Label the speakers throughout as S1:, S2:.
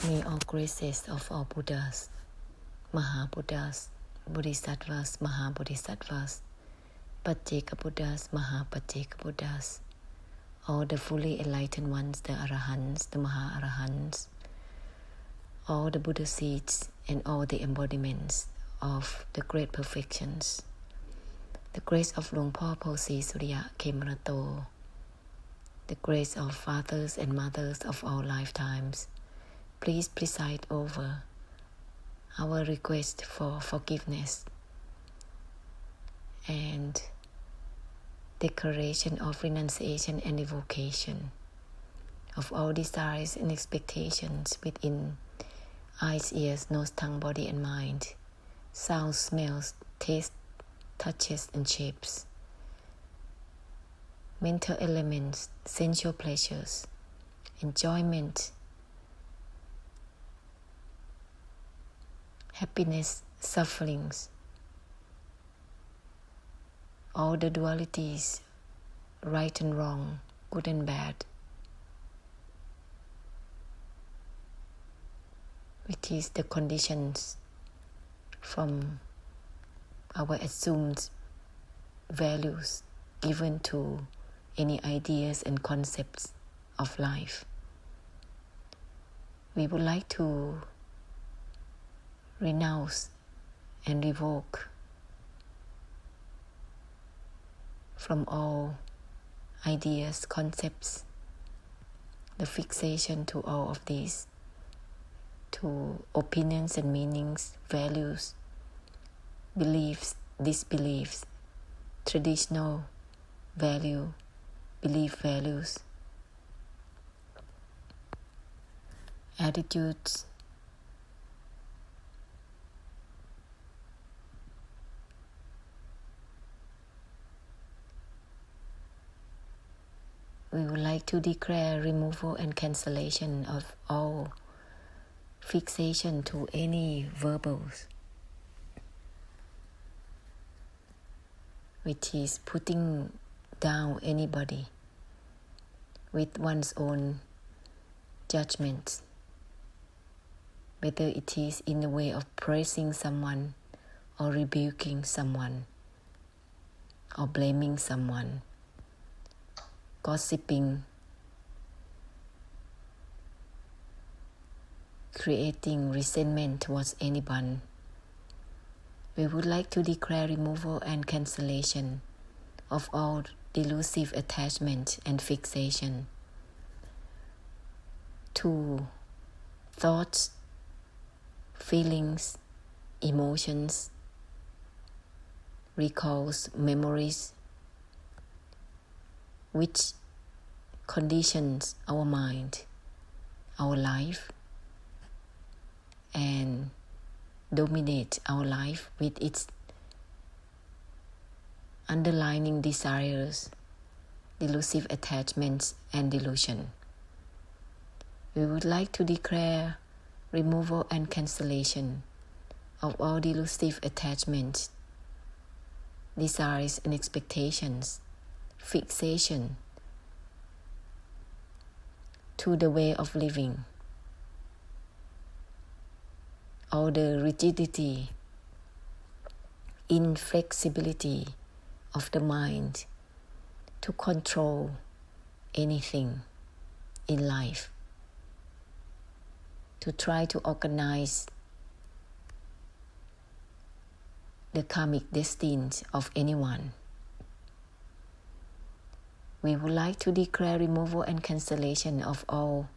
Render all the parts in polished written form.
S1: May all graces of all Buddhas, Maha-Buddhas, Bodhisattvas, Maha-Bodhisattvas, Pacceka Buddhas, Maha-Pacceka Buddhas, all the fully enlightened ones, the Arahants, the Maha-Arahants, all the Buddha seeds and all the embodiments of the great perfections, the grace of Luang Por Posi Surya Khemarato, the grace of fathers and mothers of all lifetimes, please preside over our request for forgiveness and declaration of renunciation and evocation of all desires and expectations within eyes, ears, nose, tongue, body, and mind, sounds, smells, taste, touches, and shapes, mental elements, sensual pleasures, enjoyment, happiness, sufferings, all the dualities, right and wrong, good and bad, which is the conditions from our assumed values given to any ideas and concepts of life. We would like to renounce and revoke from all ideas, concepts, the fixation to all of these, to opinions and meanings, values, beliefs, disbeliefs, traditional value, belief values, attitudes, we would like to declare removal and cancellation of all fixation to any verbals, which is putting down anybody with one's own judgments, whether it is in the way of praising someone or rebuking someone or blaming someone, gossiping, creating resentment towards anyone. We would like to declare removal and cancellation of all delusive attachment and fixation to thoughts, feelings, emotions, recalls, memories, which conditions our mind, our life, and dominate our life with its underlying desires, delusive attachments, and delusion. We would like to declare removal and cancellation of all delusive attachments, desires and expectations, fixation to the way of living, all the rigidity, inflexibility of the mind to control anything in life, to try to organize the karmic destinies of anyone. We would like to declare removal and cancellation of all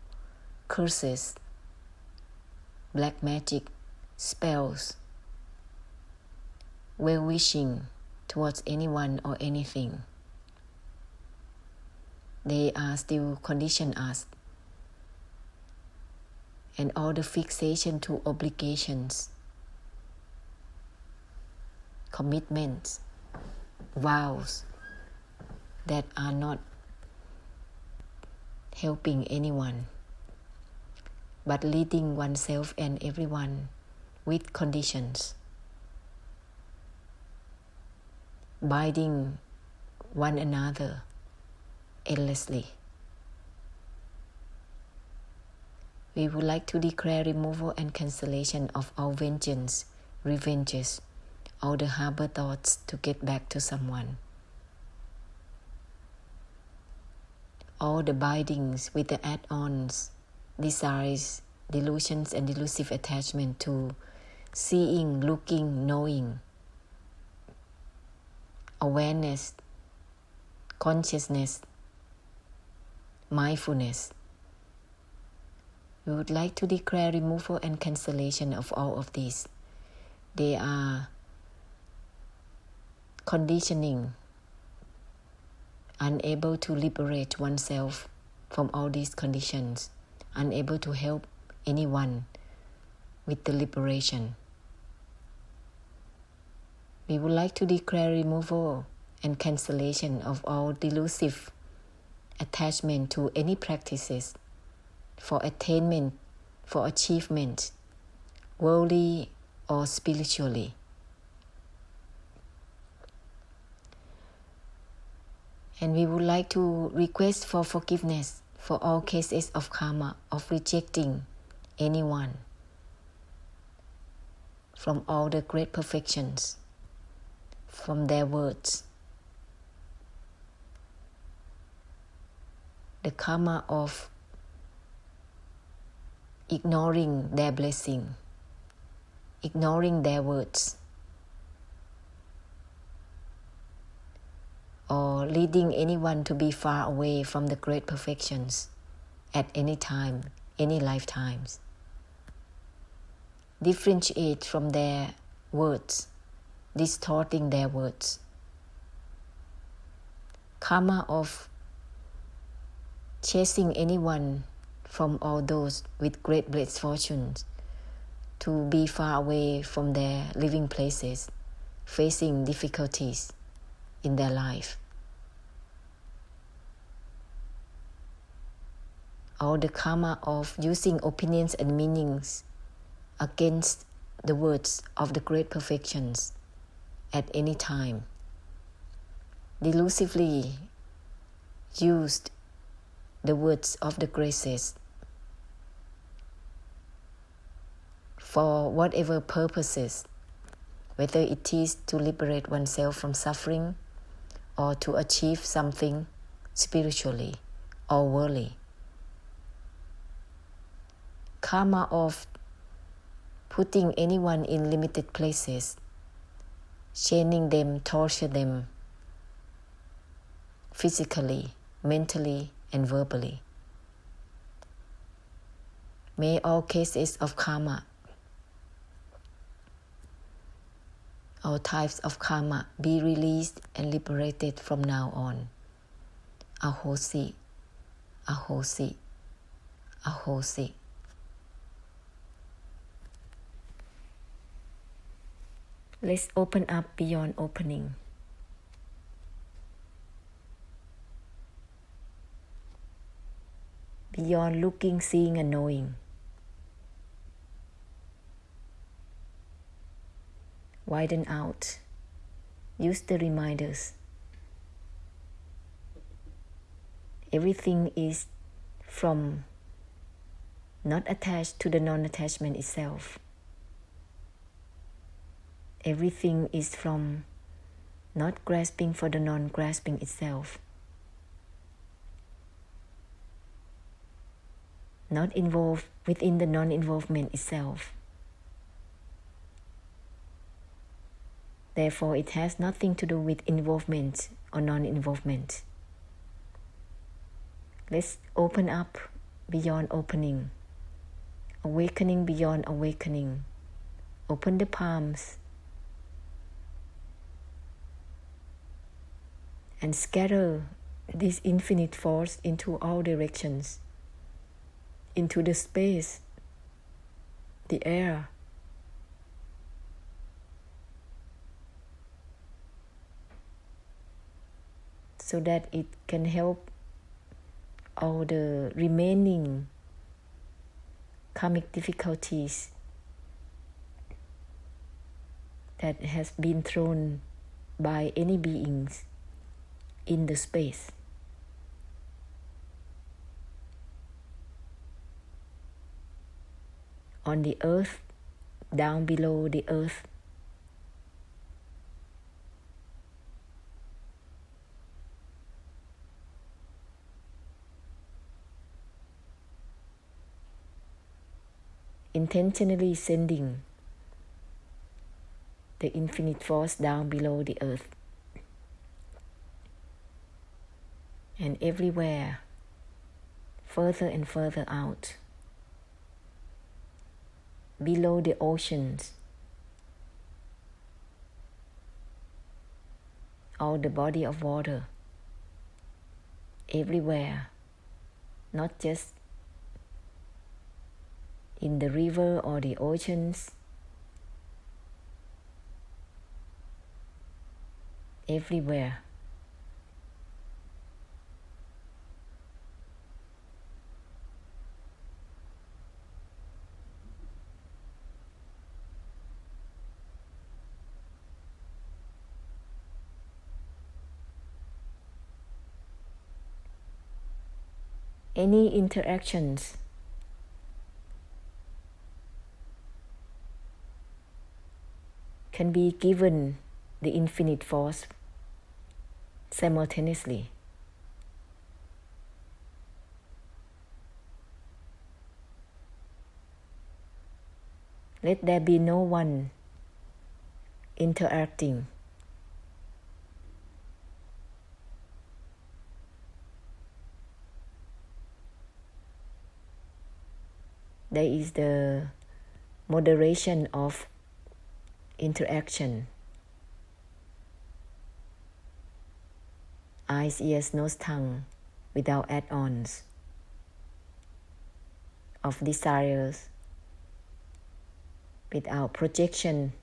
S1: curses, black magic, spells, well-wishing towards anyone or anything. They are still condition us, and all the fixation to obligations, commitments, vows that are not helping anyone, but leading oneself and everyone with conditions, binding one another endlessly. We would like to declare removal and cancellation of all vengeance, revenges, all the harbor thoughts to get back to someone. All the bindings with the add-ons, desires, delusions and delusive attachment to seeing, looking, knowing, awareness, consciousness, mindfulness. We would like to declare removal and cancellation of all of these. They are conditioning, unable to liberate oneself from all these conditions, unable to help anyone with the liberation. We would like to declare removal and cancellation of all delusive attachment to any practices for attainment, for achievement, worldly or spiritually. And we would like to request for forgiveness for all cases of karma, of rejecting anyone from all the great perfections, from their words. The karma of ignoring their blessing, ignoring their words, or leading anyone to be far away from the great perfections at any time, any lifetimes. Differentiate from their words, distorting their words. Karma of chasing anyone from all those with great blessed fortunes to be far away from their living places, facing difficulties in their life. Or the karma of using opinions and meanings against the words of the great perfections at any time. Delusively used the words of the graces for whatever purposes, whether it is to liberate oneself from suffering or to achieve something spiritually or worldly. Karma of putting anyone in limited places, chaining them, torture them physically, mentally, and verbally. May all cases of karma, all types of karma be released and liberated from now on. Ahosi, Ahosi, Ahosi. Let's open up beyond opening. Beyond looking, seeing, and knowing. Widen out. Use the reminders. Everything is from not attached to the non-attachment itself. Everything is from not grasping for the non-grasping itself. Not involved within the non-involvement itself. Therefore, it has nothing to do with involvement or non-involvement. Let's open up beyond opening. Awakening beyond awakening. Open the palms. And scatter this infinite force into all directions. Into the space, the air, so that it can help all the remaining karmic difficulties that has been thrown by any beings in the space. on the earth, down below the earth. Intentionally sending the infinite force down below the earth and everywhere, further and further out, below the oceans, all the body of water, everywhere, not just in the river or the oceans, everywhere. Any interactions can be given the infinite force simultaneously. Let there be no one interacting. There is the moderation of interaction. Eyes, ears, nose, tongue, without add-ons of desires, without projection.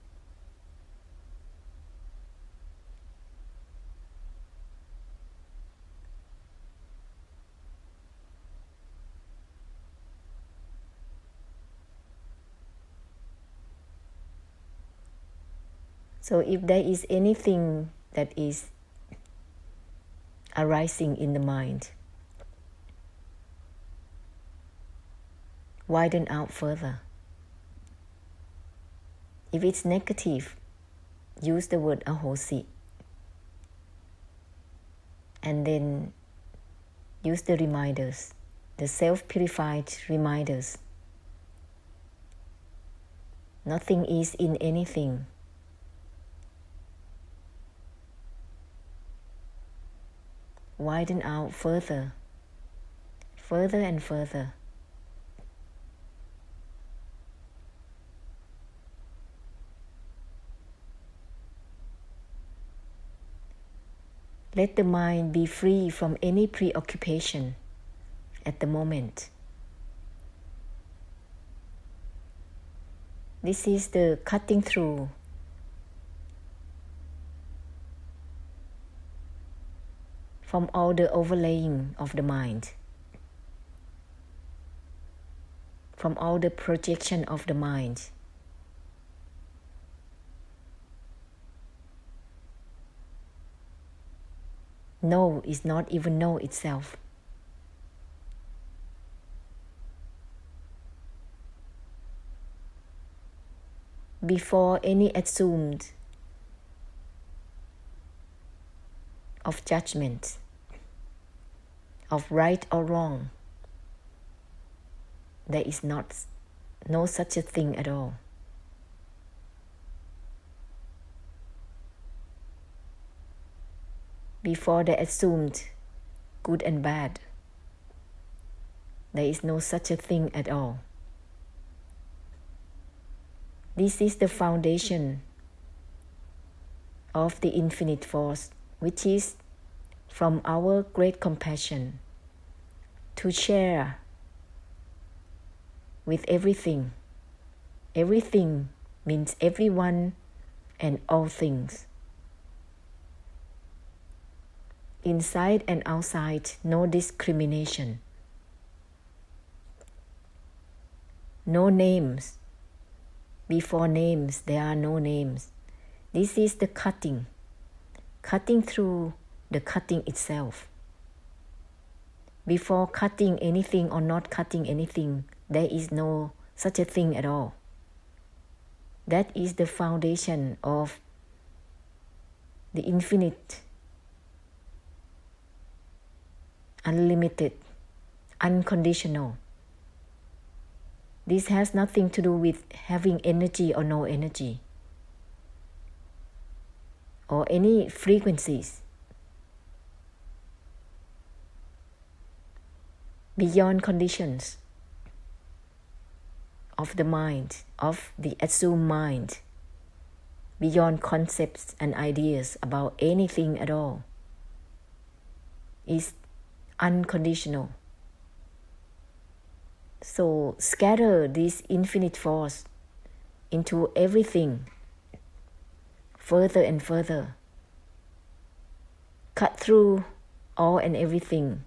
S1: So if there is anything that is arising in the mind, widen out further. If it's negative, use the word ahosi. And then use the reminders, the self-purified reminders. Nothing is in anything. Widen out further, further and further. Let the mind be free from any preoccupation at the moment. This is the cutting through from all the overlaying of the mind, from all the projection of the mind. No is not even no itself. Before any assumed of judgment, of right or wrong, there is no such a thing at all. Before the assumed good and bad, there is no such a thing at all. This is the foundation of the infinite force, which is from our great compassion to share with everything. Everything means everyone and all things. Inside and outside, no discrimination. No names. Before names, there are no names. This is the cutting through the cutting itself. Before cutting anything or not cutting anything, there is no such a thing at all. That is the foundation of the infinite, unlimited, unconditional. This has nothing to do with having energy or no energy, or any frequencies beyond conditions of the mind, of the assumed mind, beyond concepts and ideas about anything at all, is unconditional. So scatter this infinite force into everything further and further. Cut through all and everything.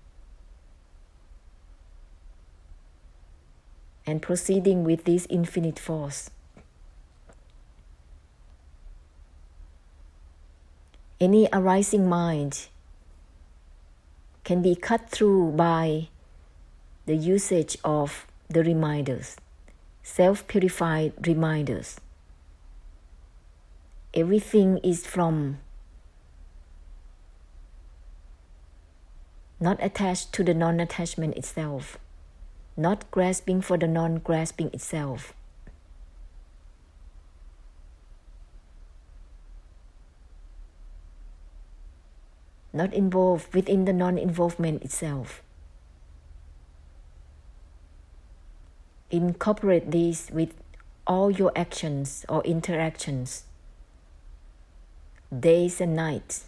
S1: And proceeding with this infinite force. Any arising mind can be cut through by the usage of the reminders, self-purified reminders. Everything is from not attached to the non-attachment itself, not grasping for the non-grasping itself. Not involved within the non-involvement itself. Incorporate this with all your actions or interactions, days and nights.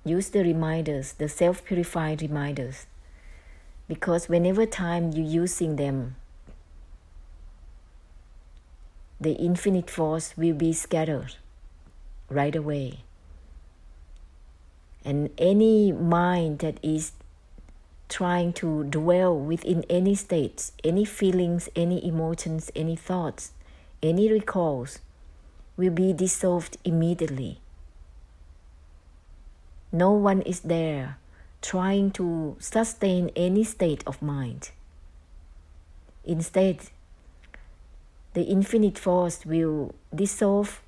S1: Use the reminders, the self-purified reminders, because whenever time you're using them, the infinite force will be scattered right away. And any mind that is trying to dwell within any states, any feelings, any emotions, any thoughts, any recalls, will be dissolved immediately. No one is there trying to sustain any state of mind. Instead, the infinite force will dissolve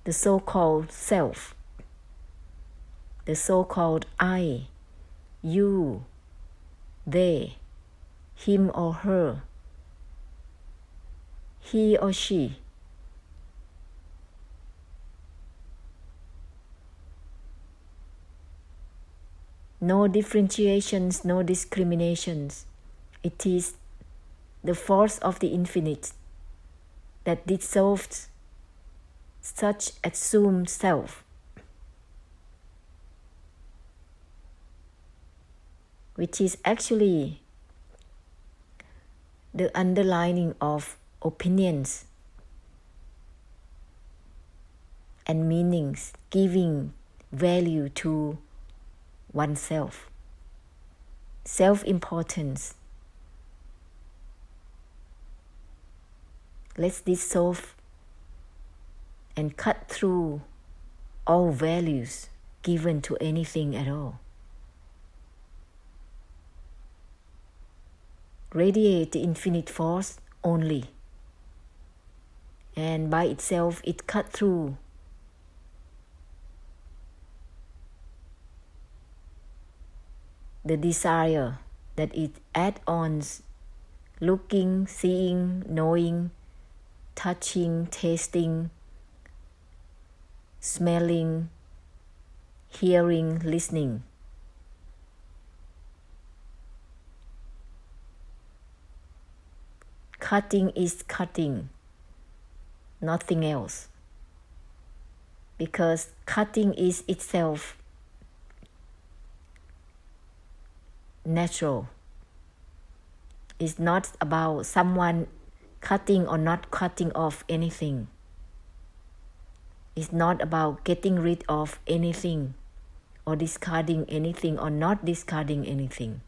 S1: the so-called self, the so-called I, you, they, him or her, he or she. No differentiations, no discriminations. It is the force of the infinite that dissolves such assumed self, which is actually the underlining of opinions and meanings, giving value to oneself, self-importance. Let's dissolve and cut through all values given to anything at all. Radiate the infinite force only, and by itself it cut through the desire that it add-ons, looking, seeing, knowing, touching, tasting, smelling, hearing, listening. Cutting is cutting, nothing else. Because cutting is itself natural. It's not about someone cutting or not cutting off anything. It's not about getting rid of anything or discarding anything or not discarding anything.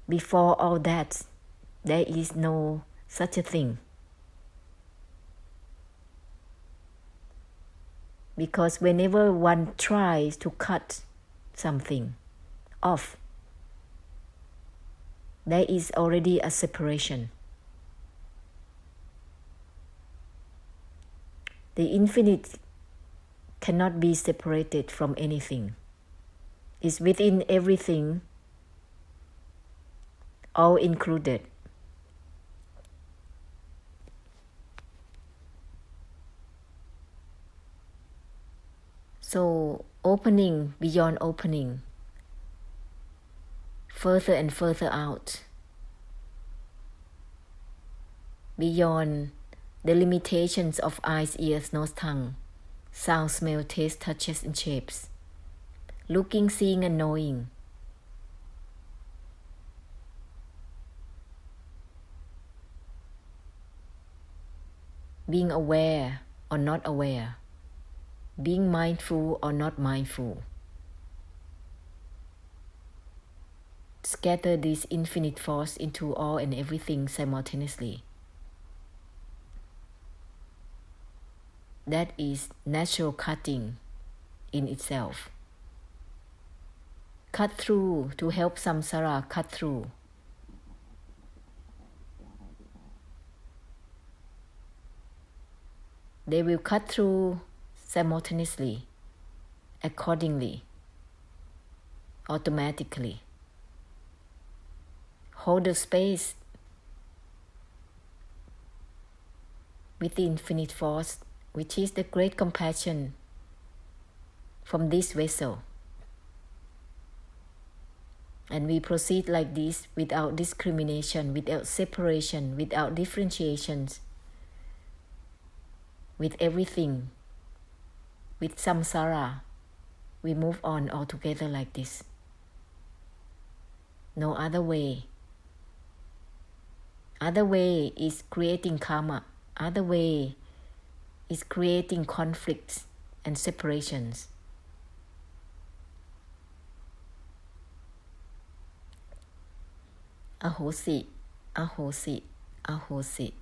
S1: Before all that, there is no such a thing. Because whenever one tries to cut something off, there is already a separation. The infinite cannot be separated from anything. It's within everything, all included. So opening beyond opening, further and further out, beyond the limitations of eyes, ears, nose, tongue, sound, smell, taste, touches, and shapes, looking, seeing, and knowing. Being aware or not aware, being mindful or not mindful. Scatter this infinite force into all and everything simultaneously. That is natural cutting in itself. Cut through to help samsara cut through. They will cut through simultaneously, accordingly, automatically. Hold the space with the infinite force, which is the great compassion from this vessel. And we proceed like this without discrimination, without separation, without differentiations, with everything, with samsara. We move on all together like this. No other way. Other way is creating karma. Other way is creating conflicts and separations. Ahosi, ahosi, ahosi.